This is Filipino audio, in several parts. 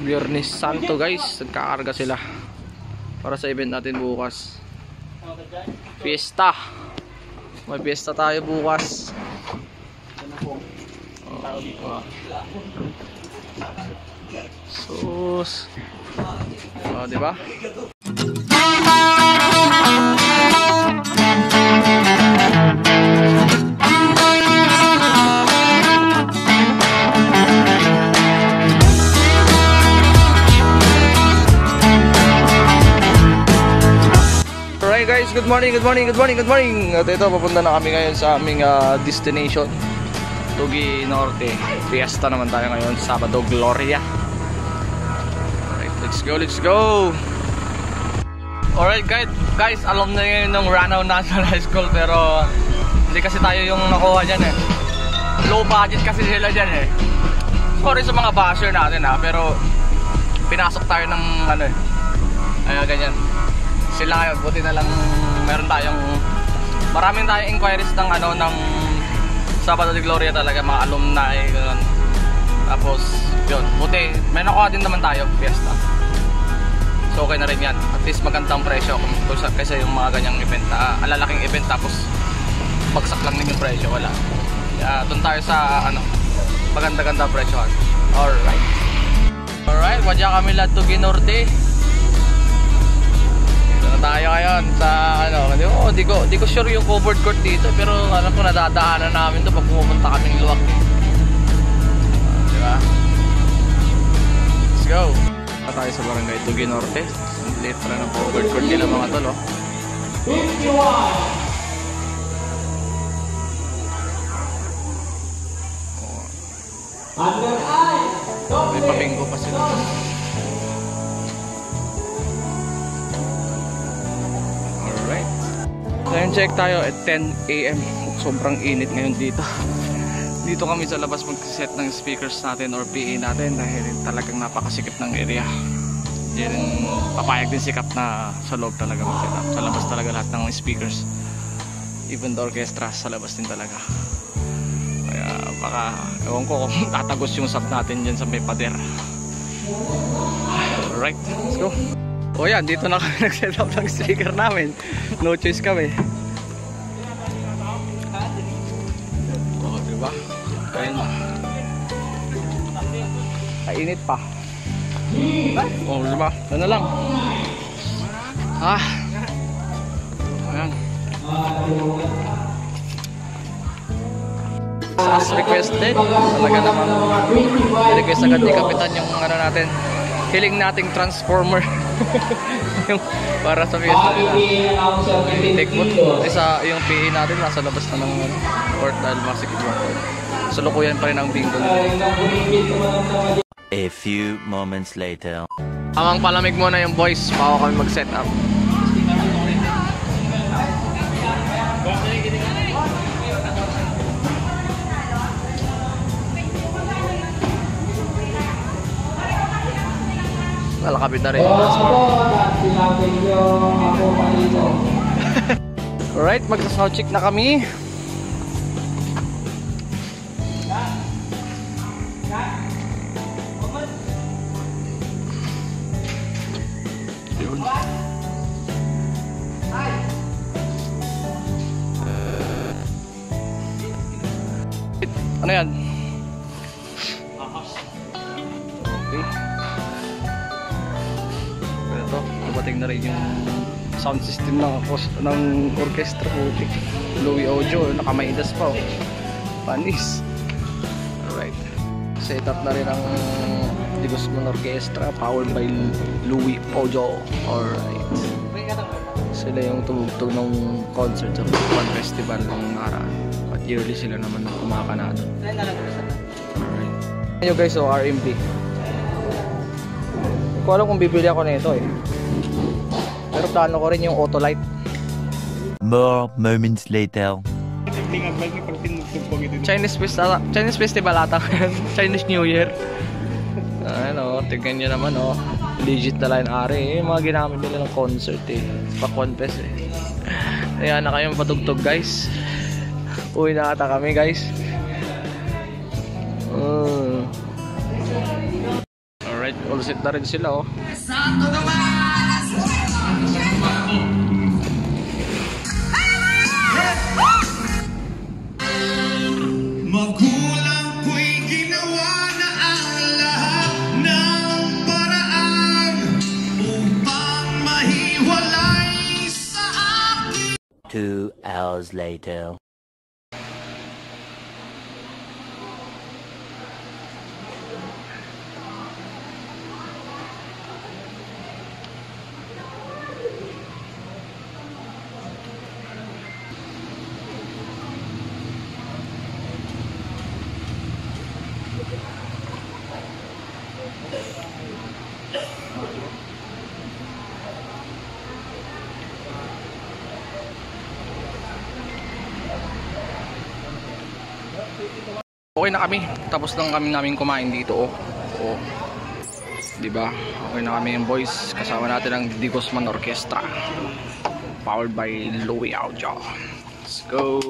Biyernes Santo guys, nagkakarga sila para sa event natin bukas. Fiesta. May fiesta tayo bukas. Sus. Oh, di ba? Alright guys, good morning. At ito, papunta na kami ngayon sa aming destination, Tugi Norte. Fiesta naman tayo ngayon, Sabado Gloria. Alright, let's go. Alright guys, alam na yun ng Ranao National High School, pero hindi kasi tayo yung nakuha dyan eh. Low budget kasi sila dyan eh. Sorry sa mga basher natin pero pinasok tayo ng ano eh, ganyan sila ngayon. Buti na lang maraming tayong inquiries ng ng Sabado de Gloria talaga, mga alumni ganun. Tapos yun, buti may nakuha din naman tayo, fiesta. So okay na rin yan, at least magandang presyo kaysa yung mga ganyang event, alalaking event tapos bagsak lang din yung presyo, wala. Doon tayo sa maganda-ganda presyo. Alright, wadya kami lahat Tugi Norte. Tayo ngayon sa di ko sure yung covered court dito, pero alam ko nadadaanan namin to pag pumunta kaming luwak. Diba? Let's go. Tayo sa barangay Tugi Norte. Late na ng covered court nila mga tol, oh. 51. May paminggo pa sila. Time check tayo at 10 AM. Sobrang init ngayon dito. Dito kami sa labas mag-set ng speakers natin or PA natin dahil talagang napakasikip ng area. Hindi rin papayag din sikap na sa loob talaga mag-set up. Sa labas talaga lahat ng speakers. Even the orchestra sa labas din talaga. Kaya baka ewan ko kung tatagos yung sub natin dyan sa may pader. Alright, let's go. O yan, dito na kami nag-set up ng speaker namin. No choice kami. O, diba? Kaya na. Kainit pa. O, diba? Ano lang. Ayan. As requested, talaga naman request agad ni Kapitan yung natin, hiling nating transformer. Yung para sa fiesta nila. Take mo yung PA natin nasa labas na ng court dahil masikip yung court. So lukuyan pa rin ang bingo. A few moments later. Amang palamig muna yung boys bago kami mag-set up. Nakakabit na rin. Alright, magsa-sound check na kami. Yun. Ano yan? Okay. Ito, dumating na rin yung sound system ng orchestra. Louis Audio, nakamaidas pa, oh. Panis. Alright, set up na rin ang Di Guzman Orchestra, powered by Louis Audio. Alright, sila yung tumugtog ng concert sa One Festival ng nakaraan. At yearly sila naman ng kumakana doon. Alright, ayun guys, so RMP. Hindi ko alam kung bibili ako na ito eh, pero plano ko rin yung Autolite. More moments later. Chinese festival ata. Chinese New Year. Ano, tignan nyo naman, oh. Legit na line ari. Yung mga ginamit nila ng concert eh. Pakwan Fest eh. Ayan na kayong patugtog guys. Uwi na ata kami guys. Alright, all set na rin sila oh. Magulang ko'y ginawa na ang lahat ng paraan upang mahiwalay sa akin. 2 hours later. Okay na kami. Tapos lang kami namin kumain dito oh. Oh. 'Di ba? Okay na kami yung boys. Kasama natin ang Didi Guzman Orchestra. Powered by Louie Audio. Let's go.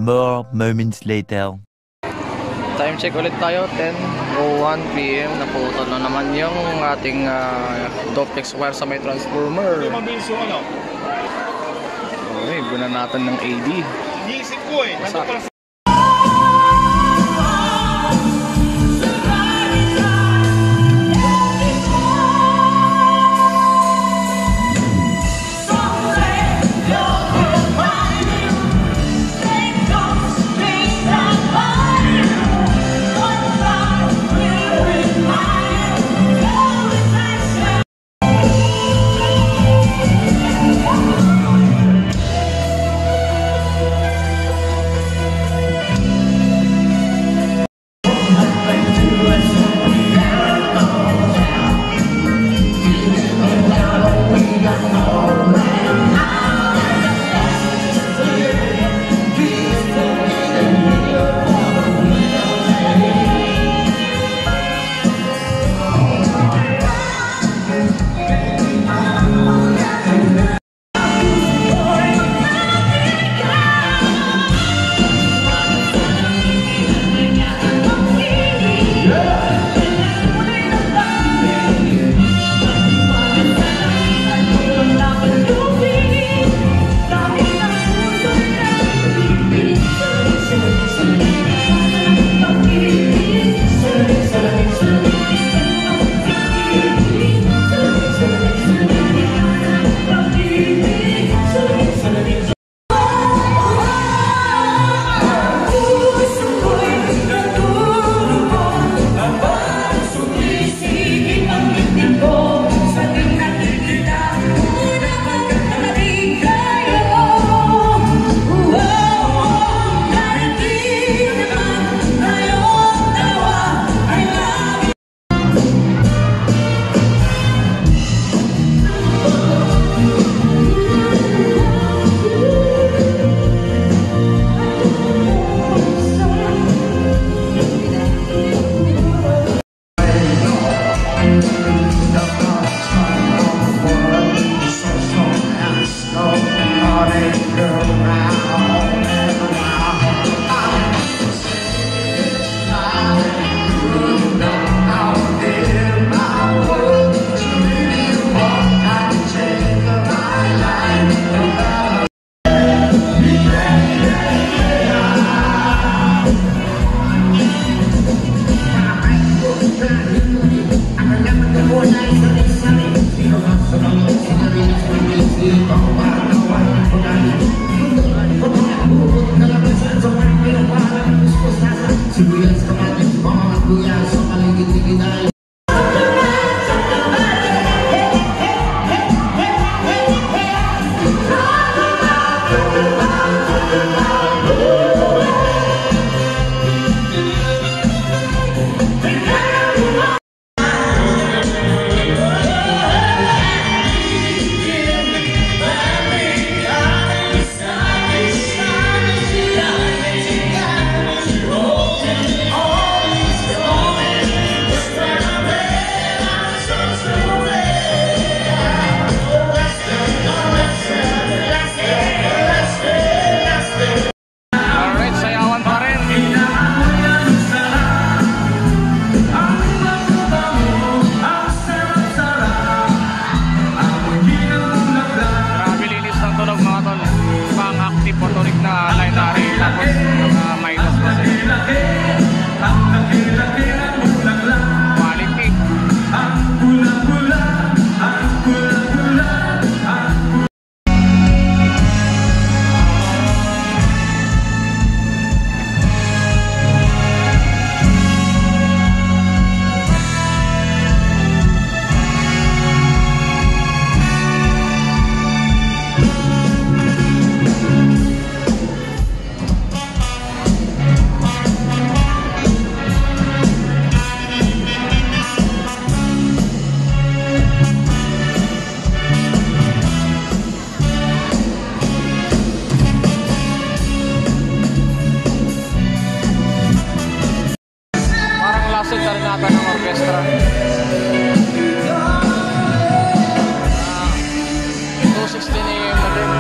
More moments later. Time check ulit tayo, 10:01 PM. Naputol na naman yung ating duplex wire sa may transformer. Okay, gunan natin ng AD. Iniisip ko eh. Kabanata ng orkestra. 2:16 AM na din.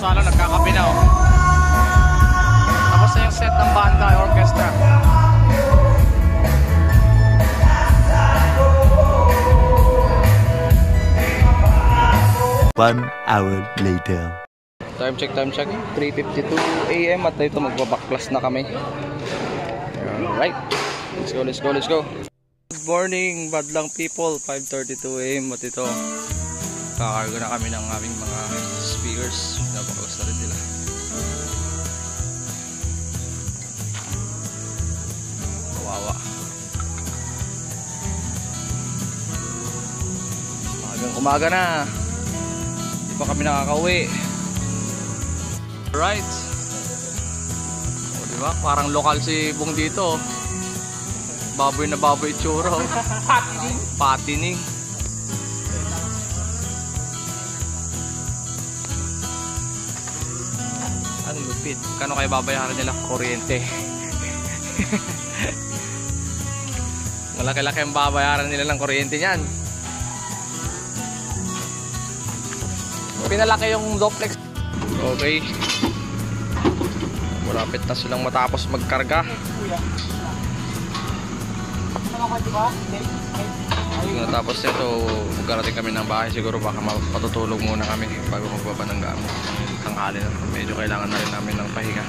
Sana nagkakape na oh. Tapos na yung set ng banda orchestra. One hour later. Time check, 3:52 AM at ito magbabaklas na kami. Alright, let's go. Good morning, badlang people. 5:32 AM at ito kakargo na kami ng aming mga speakers. Napaklas na rin nila. Kawawa. Umaga na. Hindi pa kami nakakauwi. Alright. O diba? Parang lokal si Bong dito. Baboy na baboy tsura. Patining. Ang lupit. Kano kayo babayaran nila? Kuryente. Malaki-laki ang babayaran nila ng kuryente niyan. Pinalaki yung duplex. Okay. Malapit na silang matapos magkarga. Tapos ito, magkarating kami ng bahay. Siguro baka patutulog muna kami bago magbaba ng gamot. Tanghali na. Medyo kailangan na rin namin ng pahinga.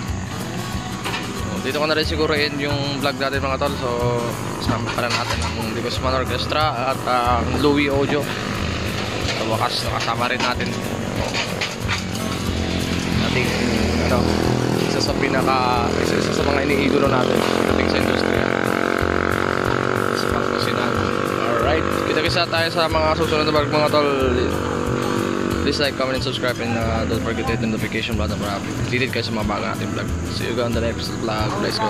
So, dito ko na rin siguro end yung vlog natin mga tol. So, sama pala natin ang De Guzman Orchestra at Louie Audio. Sa wakas, nakasama rin natin ating isa sa mga iniidolo natin ating sa industriya sa Pangasinan. Alright, kita-kisa tayo sa mga susunod na vlog mga tol. Please like, comment, and subscribe, and don't forget to hit the notification button para updated kayo sa mga bagong ating vlog. See you guys on the next vlog. Let's go.